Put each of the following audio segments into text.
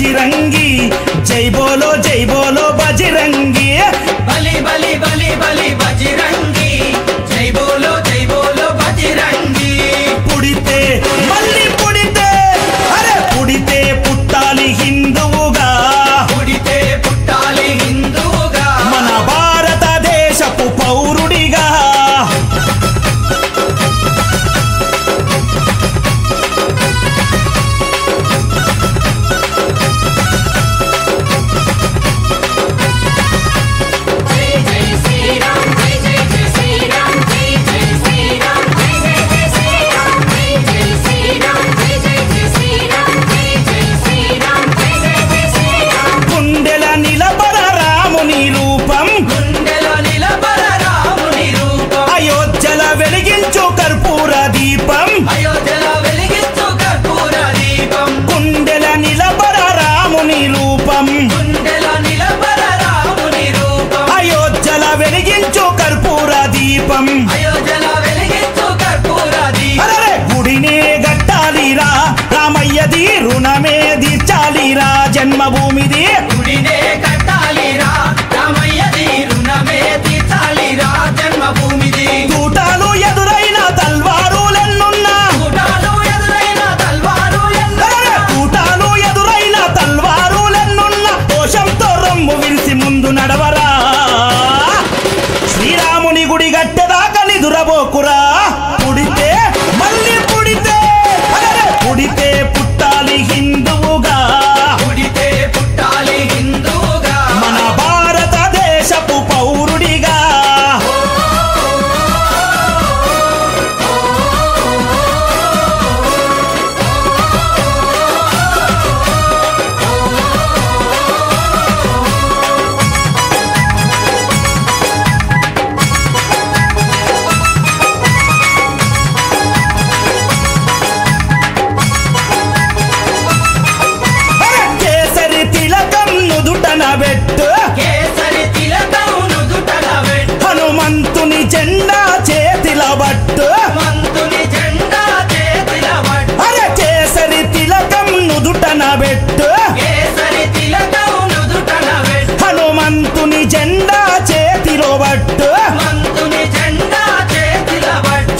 बजरंगी जय बोलो बजरंगी बली बली बली बली बजरंगी जय बोलो बजरंगी पुड़िते मल्ली पुड़िते अरे पुड़िते पुट्टाली हिंदुवुगा पुड़िते पुट्टाली हिंदुवुगा मन भारत देशपु पौरुडिगा రుణమే తీర్చాలిరా జన్మభూమిది గుడినే కట్టాలిరా రామయ్యది రుణమే తీర్చాలిరా జన్మభూమిది తూటాలు ఎదురైన తల్వారులెన్నున్నా తూటాలు ఎదురైన తల్వారులెన్నున్నా దోషంతో రొమ్ము విరిసి ముందు నడవరా శ్రీరాముని గుడి గట్టెదాకా నిదురబోకురా పుడితే మళ్ళీ పుడితే పుడితే పుట్టాలి హిందువుగా పుడితే పుట్టాలి హిందువుగా మన భారతదేశపు పౌరుడిగా హనుమంతుని జెండా చేతిల బట్టు అరే కేసరి తిలకం నుదుటన బెట్టు హనుమంతుని జెండా చేతిలో బట్టు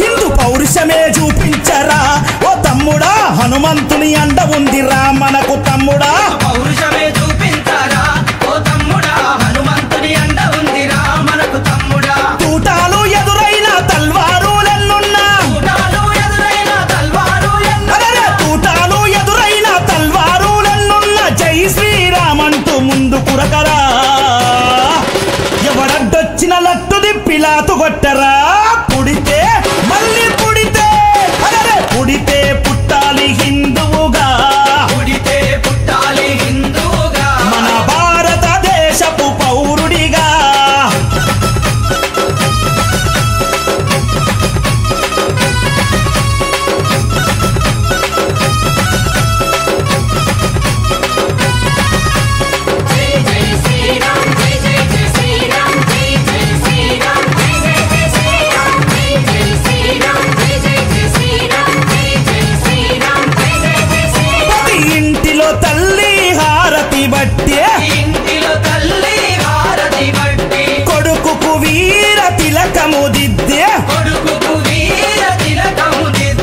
హిందూ పౌరుషమే చూపించరా ఓ తమ్ముడా హనుమంతుని అండ ఉందిరా మనకు తమ్ముడా పౌరుషమే చూపించరా ఓ తమ్ముడా హనుమంతుని అండ ఉందిరా మనకు తమ్ముడా తూటాలు ఎదురైన తల్వారులెన్నున్నా తూటాలు ఎదురైన తల్వారులెన్నున్నా జై శ్రీరామంటూ ముందు కురకరా ఎవరడ్డొచ్చిన లట్టు దిప్పిలాతు కొట్టరా పుడితే మళ్ళీ పుడితే పుడితే పుట్టాలి హిందువుగా పుడితే పుట్టాలి హిందువుగా మన భారతదేశపు పౌరుడిగా కొడుకుకు వీర తిలకము దిద్దే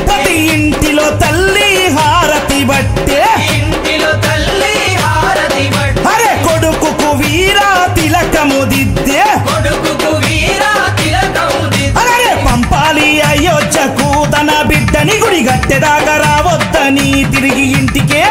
ప్రతి ఇంటిలో తల్లి హారతి బట్టే అరే కొడుకుకు వీర తిలకము దిద్దే అరే పంపాలి అయోధ్యకు తన బిడ్డని గుడి గట్టెదాకా రావద్దని తిరిగి ఇంటికే